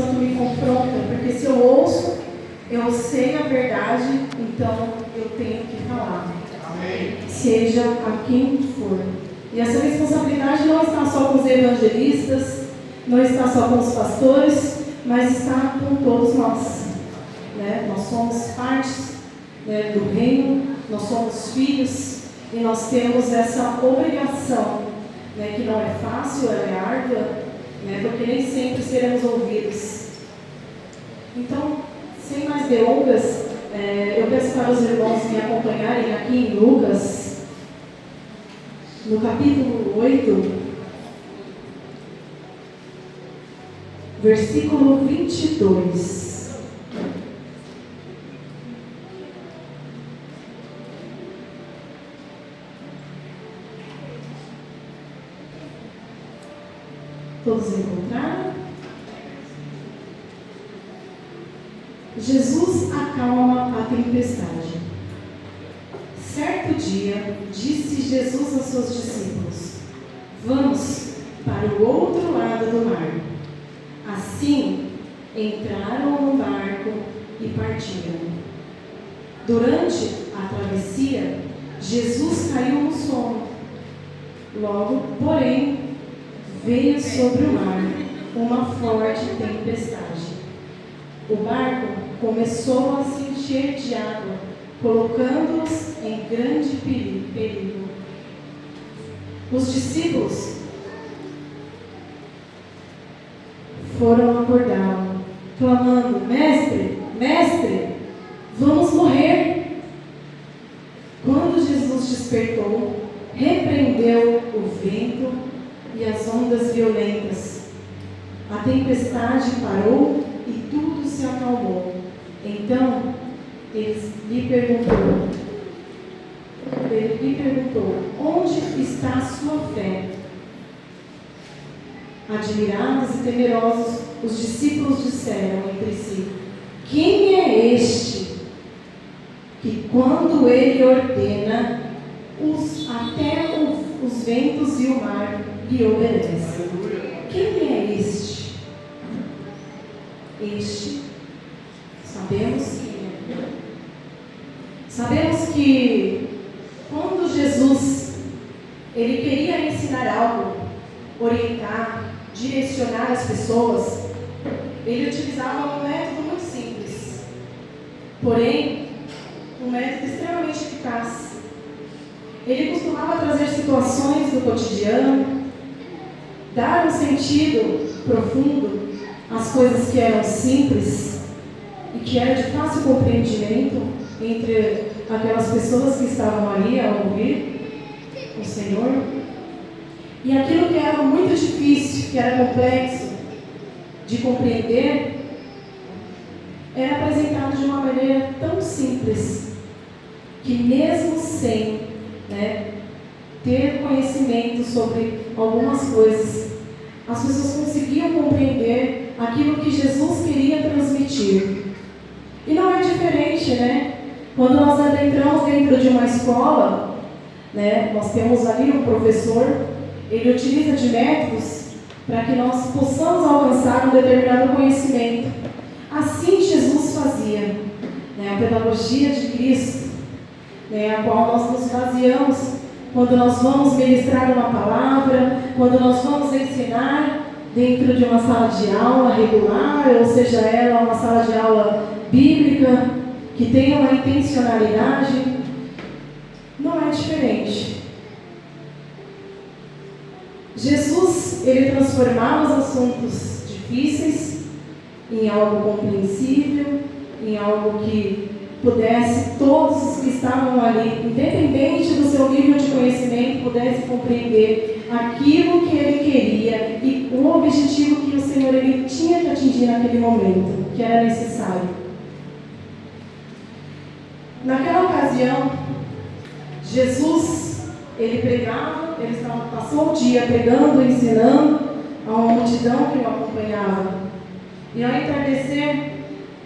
Santo me confronta, porque se eu ouço, eu sei a verdade, então eu tenho que falar. Amém. Seja a quem for. E essa responsabilidade não está só com os evangelistas, não está só com os pastores, mas está com todos nós. Nós somos partes do reino, nós somos filhos e nós temos essa obrigação, que não é fácil, ela é árdua, porque nem sempre seremos ouvidos. Então, sem mais delongas, eu peço para os irmãos me acompanharem aqui em Lucas, no capítulo 8, versículo 22. Todos encontraram? Jesus acalma a tempestade. Certo dia, disse Jesus aos seus discípulos: vamos para o outro lado do mar. Assim, entraram no barco e partiram. Durante a travessia, Jesus caiu no sono. Logo, porém, veio sobre o mar uma forte tempestade. O barco começou a se encher de água, colocando-os em grande perigo. Os discípulos foram acordá-lo, clamando: Mestre, Mestre, vamos morrer. Quando Jesus despertou, repreendeu o vento e as ondas violentas. A tempestade parou e tudo se acalmou. Então, ele lhe perguntou: onde está a sua fé? Admirados e temerosos, os discípulos disseram entre si: quem é este que, quando ele ordena, até os ventos e o mar lhe obedecem? Quem é este? Este, sabemos quem é. Sabemos que quando Jesus ele queria ensinar algo, orientar, direcionar as pessoas, ele utilizava um método muito simples, porém um método extremamente eficaz. Ele costumava trazer situações do cotidiano, dar um sentido profundo às coisas que eram simples e que eram de fácil compreendimento entre aquelas pessoas que estavam ali a ouvir o Senhor. E aquilo que era muito difícil, que era complexo de compreender, era apresentado de uma maneira tão simples que, mesmo sem ter conhecimento sobre algumas coisas, as pessoas conseguiam compreender aquilo que Jesus queria transmitir. E não é diferente, quando nós adentramos dentro de uma escola, nós temos ali um professor, ele utiliza de métodos para que nós possamos alcançar um determinado conhecimento. Assim Jesus fazia, a pedagogia de Cristo, a qual nós nos baseamos quando nós vamos ministrar uma palavra, quando nós vamos ensinar dentro de uma sala de aula regular, ou seja, ela uma sala de aula bíblica, que tenha uma intencionalidade. Não é diferente. Jesus, ele transformava os assuntos difíceis em algo compreensível, em algo que pudesse todos os que estavam ali, independente do seu nível de conhecimento, pudesse compreender aquilo que ele queria e o objetivo que o Senhor ele tinha que atingir naquele momento, que era necessário. Naquela ocasião, Jesus, ele pregava, passou o dia pregando, ensinando a uma multidão que o acompanhava. E ao entardecer,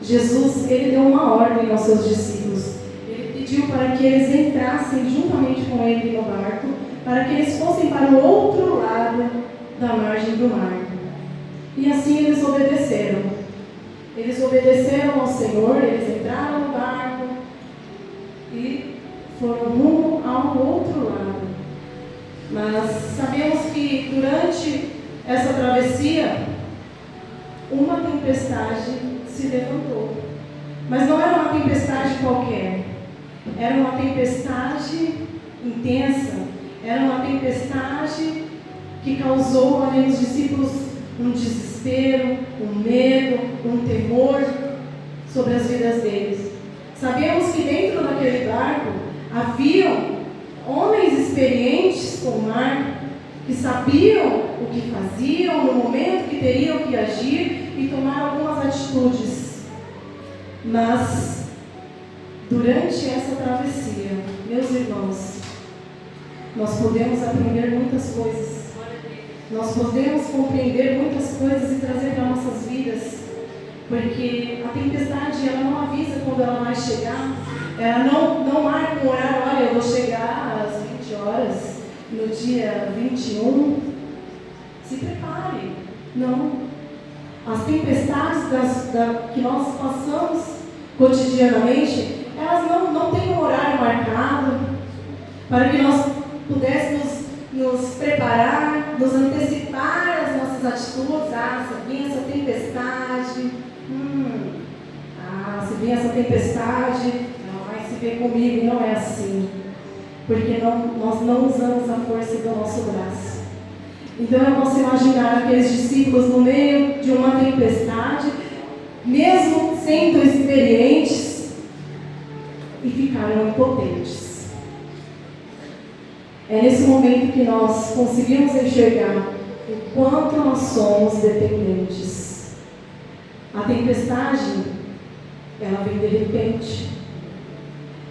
Jesus, ele deu uma ordem aos seus discípulos. Ele pediu para que eles entrassem juntamente com ele no barco, para que eles fossem para o outro lado da margem do mar. E assim eles obedeceram. foram rumo ao outro lado. Mas sabemos que durante essa travessia, uma tempestade se levantou. Mas não era uma tempestade qualquer. Era uma tempestade intensa. Era uma tempestade que causou ali nos discípulos um desespero, um medo, um temor sobre as vidas deles. Sabemos que dentro daquele barco haviam homens experientes com o mar, que sabiam o que faziam, no momento que teriam que agir e tomar algumas atitudes. Mas, durante essa travessia, meus irmãos, nós podemos aprender muitas coisas. Nós podemos compreender muitas coisas e trazer para nossas vidas. Porque a tempestade, ela não avisa quando ela vai chegar. Ela não marca um horário, olha, eu vou chegar às 20 horas, no dia 21. Se prepare. Não. As tempestades que nós passamos cotidianamente, elas não têm um horário marcado para que nós pudéssemos nos preparar, nos antecipar as nossas atitudes. Se vir essa tempestade, se vir essa tempestade, não vai se ver comigo, e não é assim, porque nós não usamos a força do nosso braço. Então eu posso imaginar aqueles discípulos no meio de uma tempestade, mesmo sendo experientes, e ficaram impotentes. É nesse momento que nós conseguimos enxergar o quanto nós somos dependentes. A tempestade, ela vem de repente.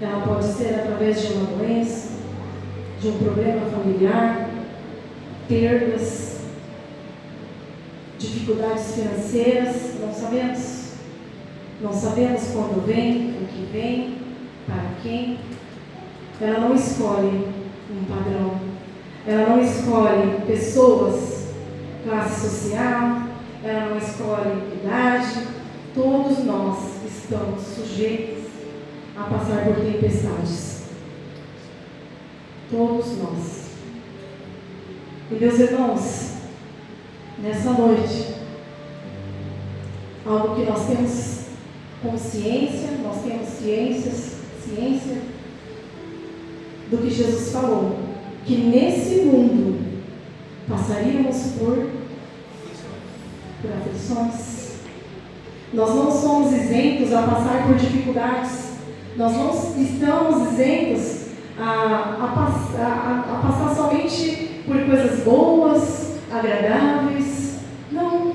Ela pode ser através de uma doença, de um problema familiar, perdas, dificuldades financeiras, não sabemos. Não sabemos quando vem, o que vem, para quem. Ela não escolhe um padrão. Ela não escolhe pessoas, classe social, ela não escolhe idade. Todos nós estamos sujeitos a passar por tempestades. Todos nós. E meus irmãos, nessa noite, algo que nós temos consciência, nós temos ciência do que Jesus falou, que nesse mundo passaríamos por aflições. Nós não somos isentos a passar por dificuldades. Nós não estamos isentos a passar somente por coisas boas, agradáveis. Não.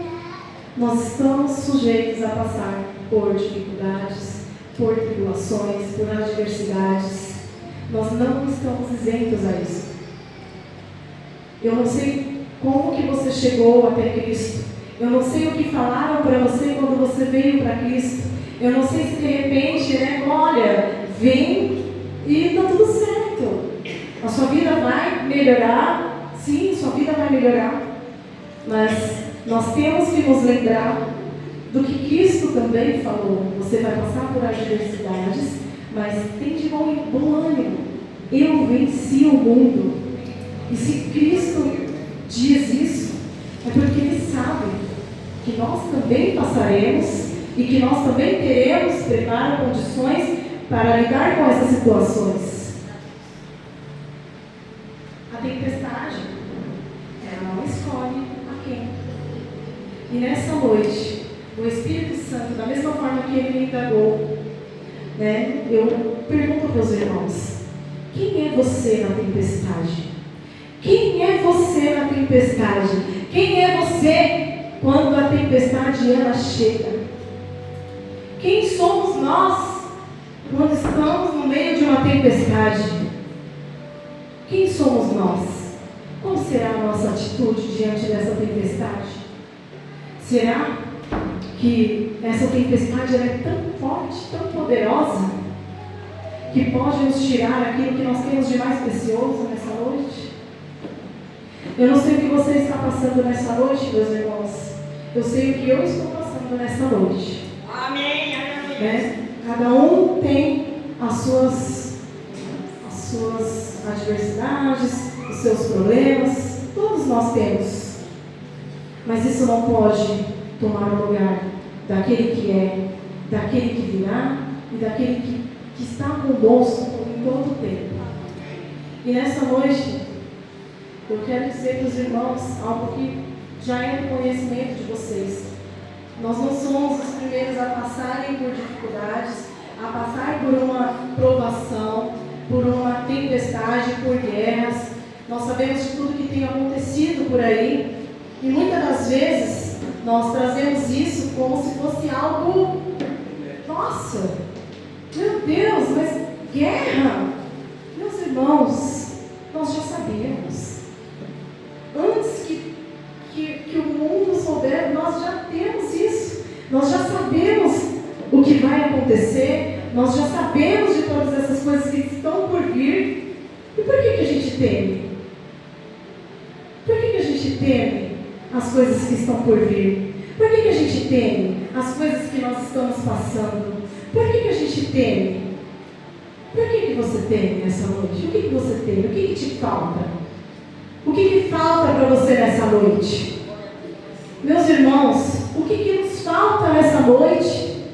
Nós estamos sujeitos a passar por dificuldades, por tribulações, por adversidades. Nós não estamos isentos a isso. Eu não sei como que você chegou até Cristo. Eu não sei o que falaram para você quando você veio para Cristo. Eu não sei se de repente, olha, vem e está tudo certo. A sua vida vai melhorar. Sim, sua vida vai melhorar. Mas nós temos que nos lembrar do que Cristo também falou. Você vai passar por adversidades, mas tem de bom ânimo. Eu venci o mundo. E se Cristo diz isso, é porque Ele sabe que nós também passaremos e que nós também teremos preparo, condições para lidar com essas situações. A tempestade, ela não escolhe a quem. E nessa noite, o Espírito Santo, da mesma forma que Ele me indagou, eu pergunto para os irmãos: quem é você na tempestade? Quem é você na tempestade? Quem é você quando a tempestade ela chega? Quem somos nós quando estamos no meio de uma tempestade? Quem somos nós? Qual será a nossa atitude diante dessa tempestade? Será que essa tempestade ela é tão forte, tão poderosa, que pode nos tirar aquilo que nós temos de mais precioso nessa noite? Eu não sei o que você está passando nessa noite, meus irmãos. Eu sei o que eu estou passando nessa noite. Amém, amém. Cada um tem as suas suas adversidades, os seus problemas, todos nós temos. Mas isso não pode tomar o lugar daquele que é, daquele que virá e daquele que está conosco em todo o tempo. E nessa noite, eu quero dizer para os irmãos algo que já é do conhecimento de vocês. Nós não somos os primeiros a passarem por dificuldades, a passar por uma provação, por uma tempestade, por guerras. Nós sabemos de tudo que tem acontecido por aí. E muitas das vezes, nós trazemos isso como se fosse algo... Nossa, meu Deus, mas guerra? Meus irmãos, nós já sabemos. Antes que o mundo souber, nós já temos isso. Nós já sabemos o que vai acontecer. Nós já sabemos de todas essas coisas que estão por vir. E por que a gente teme? Por que a gente teme as coisas que estão por vir? Por que a gente teme as coisas que nós estamos passando? Por que a gente teme? Por que você teme nessa noite? O que você teme? O que te falta? O que falta para você nessa noite? Meus irmãos, o que nos falta nessa noite?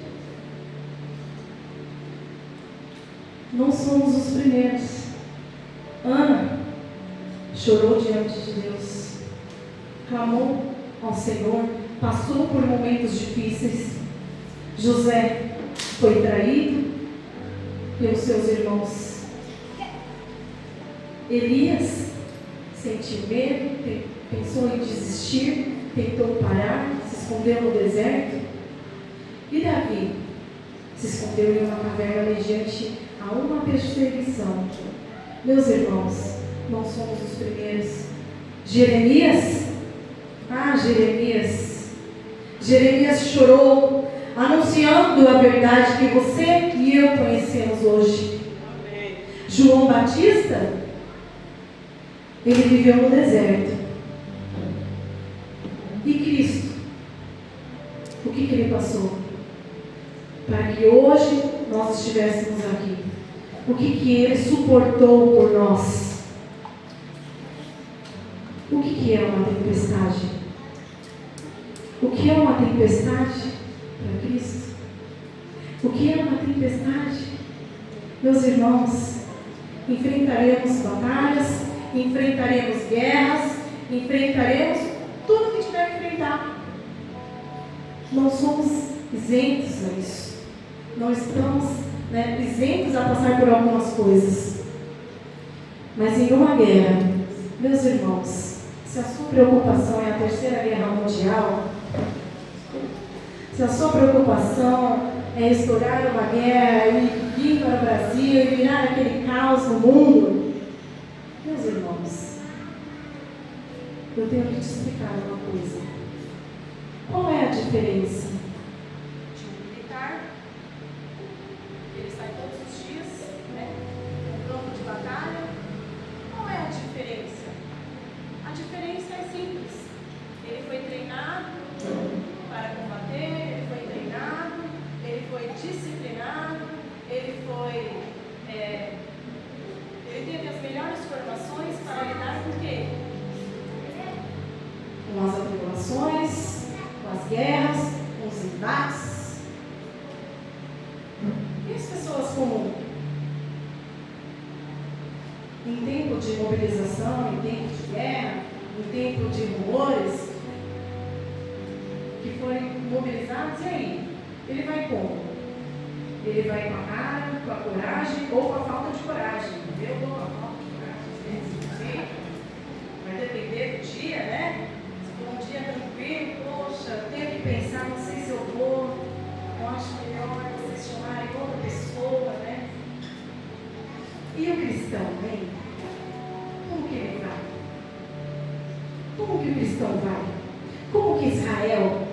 Não somos os primeiros. Ana chorou diante de Deus, clamou ao Senhor, passou por momentos difíceis. José foi traído pelos seus irmãos. Elias sentiu medo, pensou em desistir, tentou parar, se escondeu no deserto. E Davi se escondeu em uma caverna mediante a uma perseguição. Meus irmãos, não somos os primeiros. Jeremias chorou, anunciando a verdade que você e eu conhecemos hoje. Amém. João Batista, ele viveu no deserto. E Cristo, o que ele passou? Para que hoje nós estivéssemos aqui. O que ele suportou por nós? O que é uma tempestade? O que é uma tempestade para Cristo? O que é uma tempestade? Meus irmãos, enfrentaremos batalhas, enfrentaremos guerras, enfrentaremos tudo que tiver que enfrentar. Não somos isentos a isso. Não estamos isentos a passar por algumas coisas. Mas em uma guerra, meus irmãos, se a sua preocupação é a Terceira Guerra Mundial, se a sua preocupação é estourar uma guerra e vir para o Brasil e virar aquele caos no mundo, meus irmãos, eu tenho que te explicar uma coisa. Qual é a diferença de um militar, ele sai todos os dias, no campo de batalha? Qual é a diferença? A diferença é simples. Ele foi treinado para combater, ele foi treinado, ele foi disciplinado, ele teve as melhores formações para lidar com o quê? Com as atribulações, com as guerras, com os embates. E as pessoas comuns? Em tempo de mobilização, em tempo de guerra, em tempo de rumores, que forem mobilizados, e aí? Ele vai como? Ele vai com a cara, com a coragem ou com a falta de coragem? Eu dou a falta de coragem, às vezes, não sei. Vai depender do dia, né? Se for um dia tranquilo, poxa, tenho que pensar, não sei se eu vou. Eu acho melhor vocês chamarem outra pessoa, né? E o cristão, hein? Como que ele vai? Como que o cristão vai? Como que Israel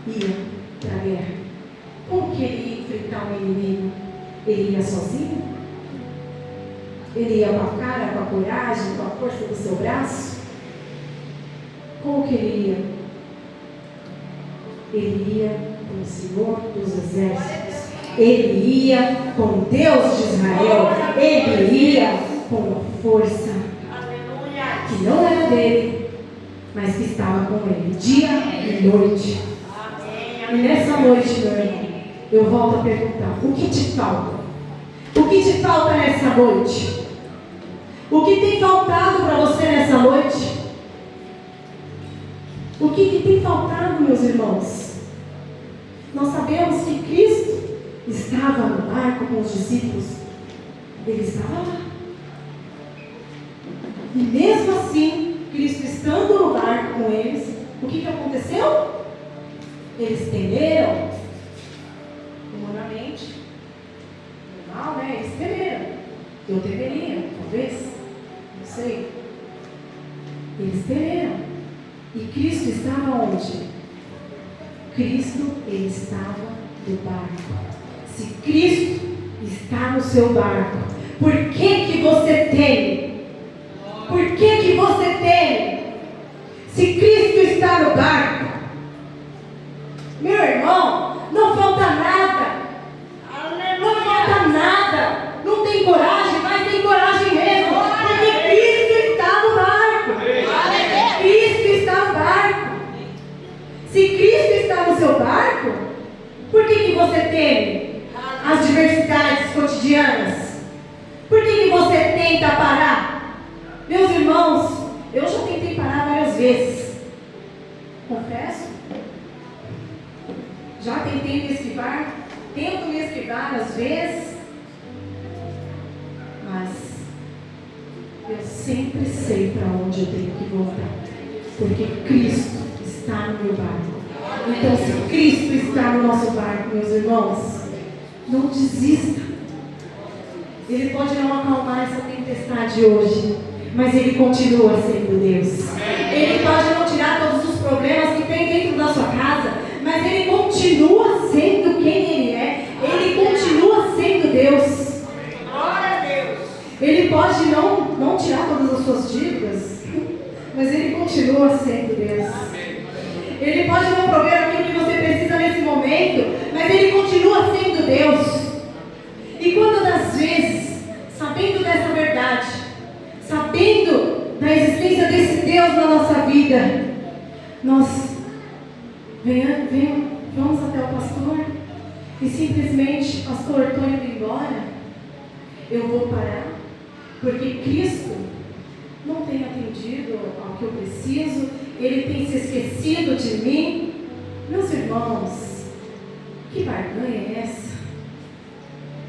ia para a guerra? Como que ele ia enfrentar um inimigo? Ele ia sozinho? Ele ia com a cara, com a coragem, com a força do seu braço? Como que ele ia? Ele ia com o Senhor dos Exércitos. Ele ia com Deus de Israel. Ele ia com uma força que não era dele, mas que estava com ele, dia e noite. E nessa noite, meu irmão, eu volto a perguntar: o que te falta? O que te falta nessa noite? O que tem faltado para você nessa noite? O que tem faltado, meus irmãos? Nós sabemos que Cristo estava no barco com os discípulos. Ele estava lá. E mesmo assim, Cristo estando no barco com eles, o que aconteceu? Eles temeram. Humanamente, normal, né? Eles temeram. Eu temeria, talvez. Não sei. Eles temeram. E Cristo estava onde? Cristo, ele estava no barco. Se Cristo está no seu barco, por que você teme? Por que você teme? Se Cristo está no barco, meu irmão, não falta nada. Não falta nada. Não tem coragem, mas tem coragem mesmo. Porque Cristo está no barco. Cristo está no barco. Se Cristo está no seu barco, por que você teme as diversidades cotidianas? Por que você tenta parar? Meus irmãos, eu já tentei parar várias vezes. Confesso. Já tentei me esquivar. Tento me esquivar às vezes. Mas eu sempre sei para onde eu tenho que voltar. Porque Cristo está no meu barco. Então, se Cristo está no nosso barco, meus irmãos, não desista. Ele pode não acalmar essa tempestade hoje, mas Ele continua sendo Deus. Ele pode não tirar todos os problemas que tem dentro da sua casa, mas Ele continua sendo quem Ele é. Ele continua sendo Deus. Glória a Deus. Ele pode não tirar todas as suas dívidas, mas Ele continua sendo Deus. Ele pode não prover aquilo que você precisa nesse momento, mas Ele continua sendo Deus. E quantas das vezes, sabendo dessa verdade, sabendo da existência desse Deus na nossa vida, nós vamos até o pastor e simplesmente: pastor, estou indo embora, eu vou parar, porque Cristo não tem atendido ao que eu preciso, Ele tem se esquecido de mim. Meus irmãos, que barganha é essa?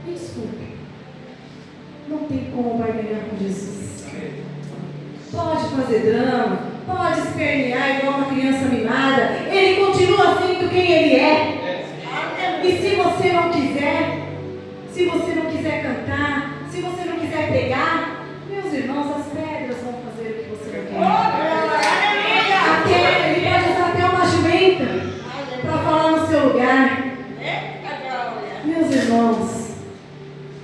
Me desculpe, não tem como barganhar com Jesus. Pode fazer drama, pode espernear igual uma criança mimada, Ele continua sendo quem Ele é. E se você não quiser cantar, se você não quiser pregar, meus irmãos, as pedras vão fazer o que você não quer. Ele pode usar até uma jumenta para falar no seu lugar. Meus irmãos,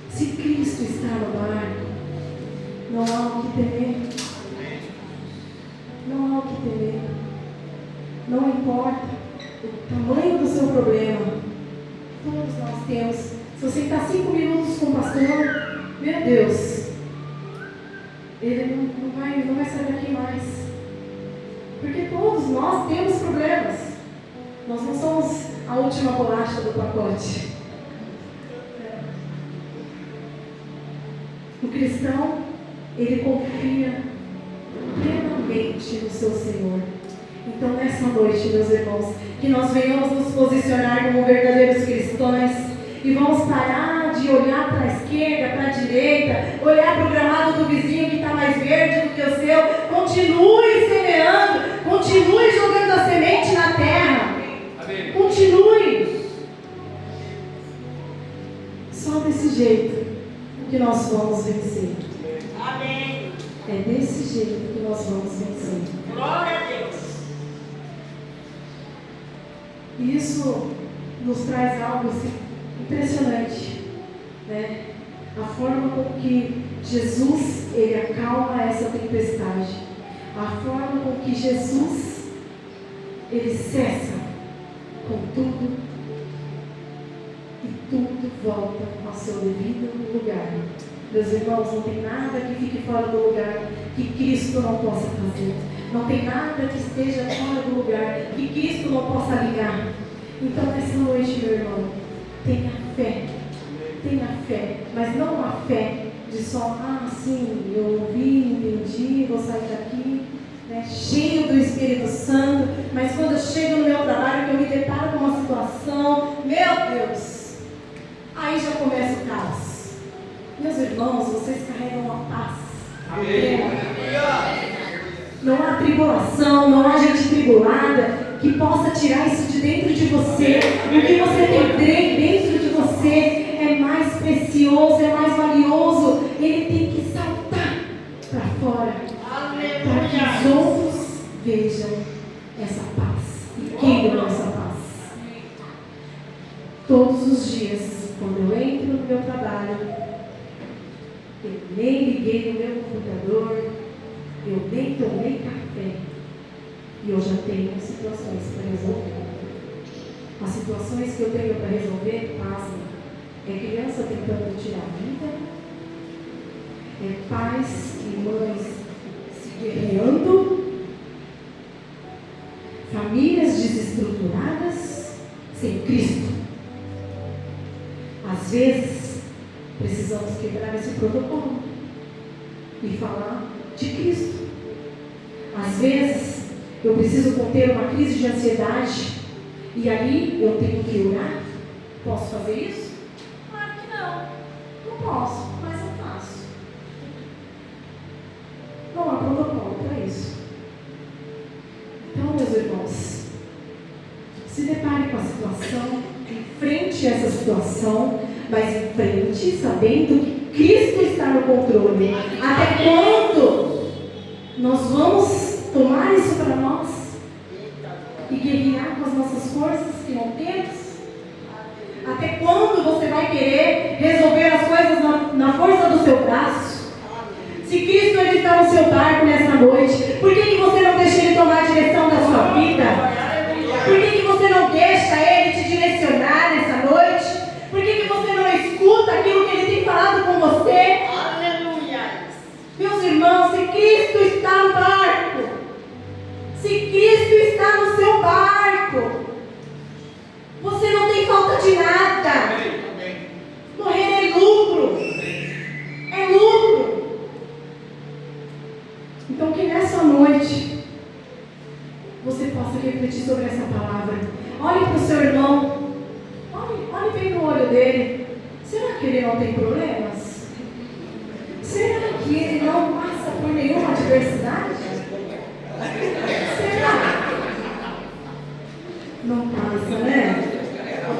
se Cristo está no barco, não há o que temer. Não há o que temer. Não importa o tamanho do seu problema. Todos nós temos. Se você está 5 minutos com o pastor, meu Deus, ele não vai sair daqui mais. Porque todos nós temos problemas. Nós não somos a última bolacha do pacote. O cristão, ele confia plenamente no seu Senhor. Então, nessa noite, meus irmãos, que nós venhamos nos posicionar como verdadeiros cristãos e vamos parar de olhar para a esquerda, para a direita, olhar para o gramado do vizinho que está mais verde do que o seu. Continue semeando, continue jogando a semente na terra. Amém. Continue. Só desse jeito que nós vamos vencer. Amém. É desse jeito que nós vamos vencer. Glória a Deus. E isso nos traz algo assim, impressionante, né? A forma com que Jesus, ele acalma essa tempestade. A forma com que Jesus, ele cessa com tudo e tudo volta ao seu devido lugar. Meus irmãos, não tem nada que fique fora do lugar que Cristo não possa fazer. Não tem nada que esteja fora do lugar que Cristo não possa ligar. Então, nessa noite, meu irmão, tenha fé. Tenha fé, mas não uma fé de só, sim, eu ouvi, entendi, vou sair daqui, né, cheio do Espírito Santo, mas quando eu chego no meu trabalho, que eu me deparo com uma situação, meu Deus, aí já começa o caos. Meus irmãos, vocês carregam a paz. Amém. Não há tribulação, não há gente tribulada que possa tirar isso de dentro de você. O que você tem dentro de você é mais precioso, é mais valioso. Ele tem que saltar para fora, para que os outros vejam essa paz e queiram essa paz. Todos os dias, quando eu entro no meu trabalho, eu nem liguei no meu computador, eu nem tomei café, e eu já tenho situações para resolver. As situações que eu tenho para resolver, pasmem, é criança tentando tirar a vida, é pais e mães se guerreando, famílias desestruturadas sem Cristo. Às vezes, precisamos quebrar esse protocolo e falar de Cristo. Às vezes, eu preciso conter uma crise de ansiedade e ali eu tenho que orar. Posso fazer isso? Claro que não. Não posso, mas eu faço. Não há protocolo para isso. Então, meus irmãos, se depare com a situação, enfrente essa situação, mas enfrente sabendo que Cristo está no controle. Até quando nós vamos tomar isso para nós e guerrear com as nossas forças que não temos? Até quando você vai querer resolver as coisas na força do seu braço? Se Cristo ele está no seu barco nessa noite, por que você não deixa Ele tomar a direção da sua vida? Por que você não deixa Ele te direcionar nessa noite? Por que você não escuta aquilo que Ele tem falado com você? Aleluia! Meus irmãos, se Cristo está no barco, se Cristo está no seu barco, você não tem falta de nada. Morrer é lucro. É lucro. Então que nessa noite você possa refletir sobre essa palavra. Olhe para o seu irmão. Olhe bem no olho dele. Será que ele não tem problemas? Será que ele não passa por nenhuma adversidade? Será? Não passa, né?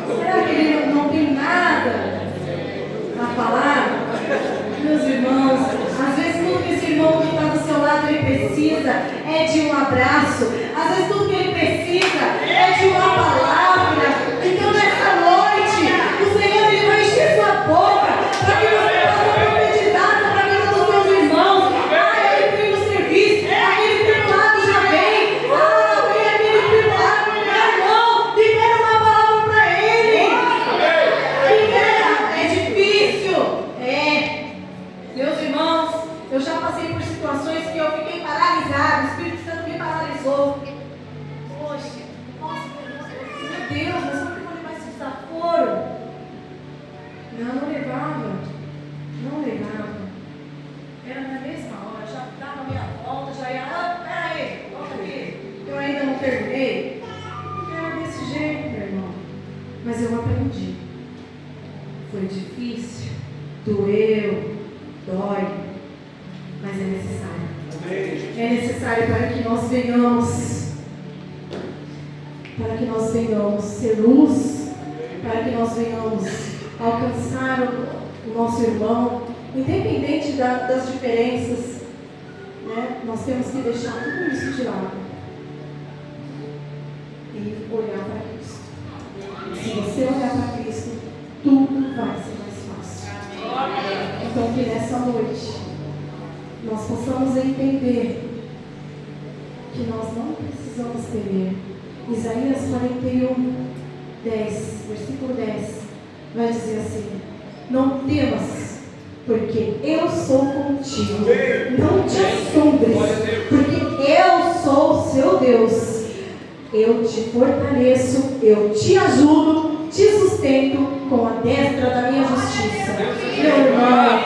Será que ele não tem nada na palavra? Meus irmãos, às vezes tudo que esse irmão que está do seu lado ele precisa é de um abraço. Às vezes tudo que ele precisa é de uma palavra. Então nessa noite, o Senhor ele vai encher sua boca para que você possa profetizar sobre a vida dos seus irmãos. Ele vem no serviço, aquele primo lá que já vem. Vem aquele primo lá. Meu irmão, libera uma palavra para ele. Libera. É difícil. Meus irmãos, eu já passei por situações que eu fiquei paralisado. O Espírito Santo me paralisou. Poxa, nossa, meu Deus, mas como que eu vou levar esse desaforo? Não levava. Não levava. Era na mesma hora, já dava a minha volta, já ia. Peraí, volta aqui. Eu ainda não terminei. Era desse jeito, meu irmão. Mas eu aprendi. Foi difícil, doeu, dói, mas é necessário. É necessário para que nós venhamos ser luz, para que nós venhamos alcançar o nosso irmão, independente das diferenças, né? Nós temos que deixar tudo isso de lado e olhar para Cristo. Se você olhar para Cristo, tudo vai ser mais fácil. Então que nessa noite nós possamos entender que nós não precisamos temer. Isaías 41, 10, versículo 10 vai dizer assim: não temas, porque eu sou contigo. Não te assombres, porque eu sou o seu Deus. Eu te fortaleço, eu te ajudo, te sustento com a destra da minha justiça. Meu irmão,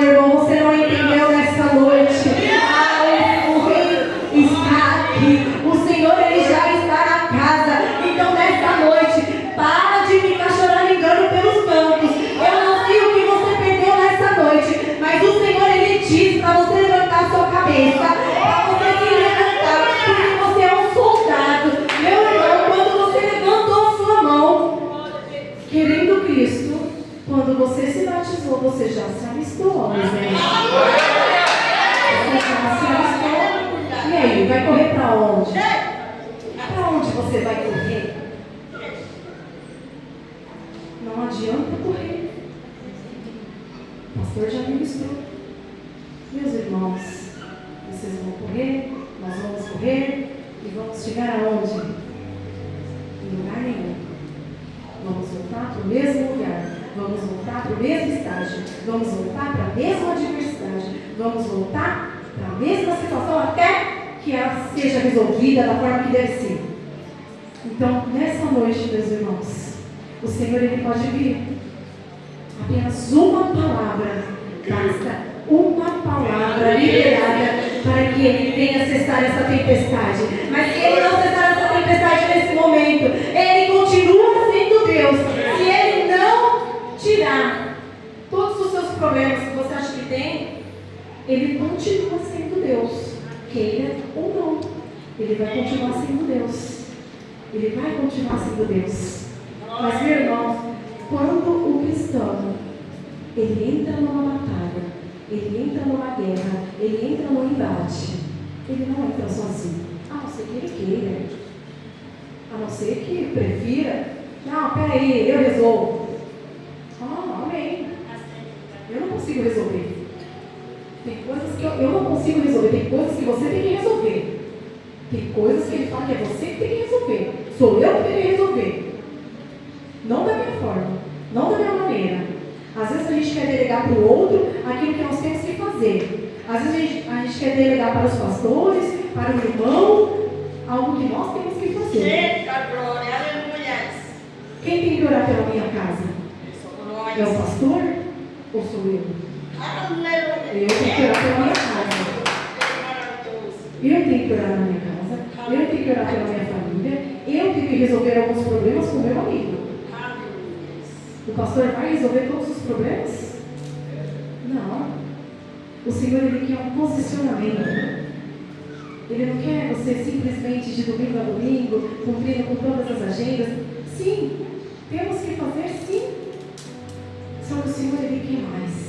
meu irmão, você não entendeu nessa noite. O rei está aqui. O Senhor, ele já está na casa. Então, nessa noite, para de ficar choramingando pelos cantos. Eu não sei o que você perdeu nessa noite, mas o Senhor, ele diz para você levantar a sua cabeça, para você se levantar, porque você é um soldado. Meu irmão, quando você levantou a sua mão, querendo Cristo, quando você se batizou, você já se alistou, né? Você já se alistou. E aí, vai correr para onde? Para onde você vai correr? Não adianta correr. O pastor já ministrou. Meus irmãos, vocês vão correr, nós vamos correr e vamos chegar aonde? Em lugar nenhum. Vamos voltar para o mesmo lugar. Vamos voltar para o mesmo estágio. Vamos voltar para a mesma adversidade. Vamos voltar para a mesma situação até que ela seja resolvida da forma que deve ser. Então, nessa noite, meus irmãos, o Senhor, ele pode vir. Apenas uma palavra, basta uma palavra liberada para que ele venha cessar essa tempestade. Mas se ele não cessar essa tempestade nesse momento, ele continua sendo Deus. Se ele não tirar todos os seus problemas que você acha que tem, ele continua sendo Deus. Queira ou não, ele vai continuar sendo Deus. Ele vai continuar sendo Deus. Mas, meu irmão, quando o cristão, ele entra numa batalha, ele entra numa guerra, ele entra no embate, ele não entra sozinho. A não ser que ele queira. A não ser que prefira. Não, peraí, eu resolvo. Amém. Eu não consigo resolver. Tem coisas que eu não consigo resolver. Tem coisas que você tem que resolver. Tem coisas que ele fala que é você que tem que resolver. Sou eu que tenho que resolver. Não da minha forma, não da minha maneira. Às vezes a gente quer delegar para o outro aquilo que nós temos que fazer. Às vezes a gente quer delegar para os pastores, para o irmão, algo que nós temos que fazer. Eita, glória, aleluia. Quem tem que orar pela minha casa? É o pastor ou sou eu? Eu tenho que orar pela minha casa. Eu tenho que orar na minha casa. Eu tenho que orar pela minha família. Eu tenho que resolver alguns problemas com o meu amigo. O pastor vai resolver todos os problemas? Não. O Senhor, ele quer um posicionamento. Ele não quer você simplesmente de domingo a domingo, cumprindo com todas as agendas. Sim, temos que fazer sim. Só que o Senhor, ele quer mais.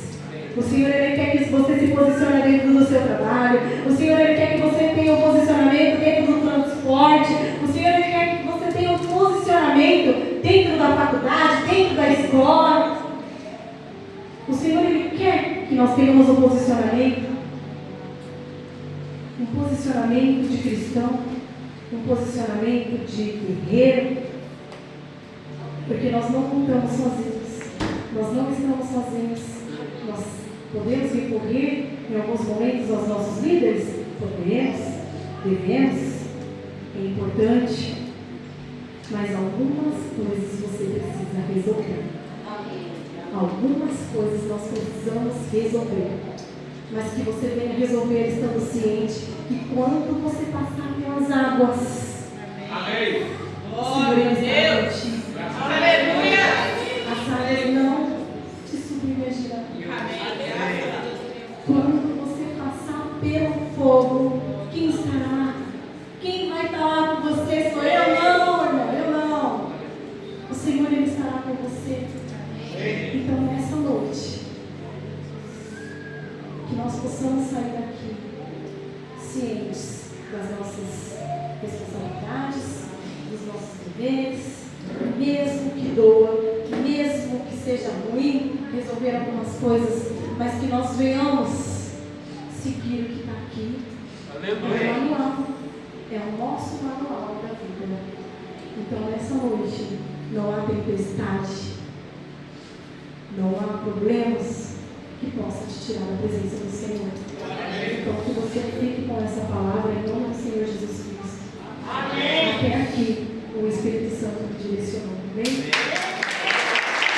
O Senhor, ele quer que você se posicione dentro do seu trabalho. O Senhor, ele quer que você tenha um posicionamento dentro do transporte. O Senhor, ele quer que você tenha um posicionamento dentro da faculdade, dentro da escola. O Senhor, ele quer que nós tenhamos um posicionamento de cristão, um posicionamento de guerreiro, porque nós não estamos sozinhos. Nós não estamos sozinhos. Nós podemos recorrer em alguns momentos aos nossos líderes? Podemos, devemos, é importante, mas algumas coisas você precisa resolver. Algumas coisas nós precisamos resolver, mas que você venha resolver estando ciente que quando você passar pelas águas, amém. Glória a Deus. Aleluia. As águas não te submergirão. Quando você passar pelo fogo, quem estará? Quem vai estar lá com você? Sou eu? Não, irmão, eu não. O Senhor, ele estará com você. Então, nessa noite, que nós possamos sair daqui cientes das nossas responsabilidades, dos nossos deveres, mesmo que doa, mesmo que seja ruim resolver algumas coisas, mas que nós venhamos seguir o que está aqui. É o manual, é o nosso manual da vida. Então, nessa noite, não há tempestade, não há problemas, que possa te tirar da presença do Senhor. Então, que você fique com essa palavra em nome do Senhor Jesus Cristo. Amém. Até aqui, o Espírito Santo te direcionou. Amém?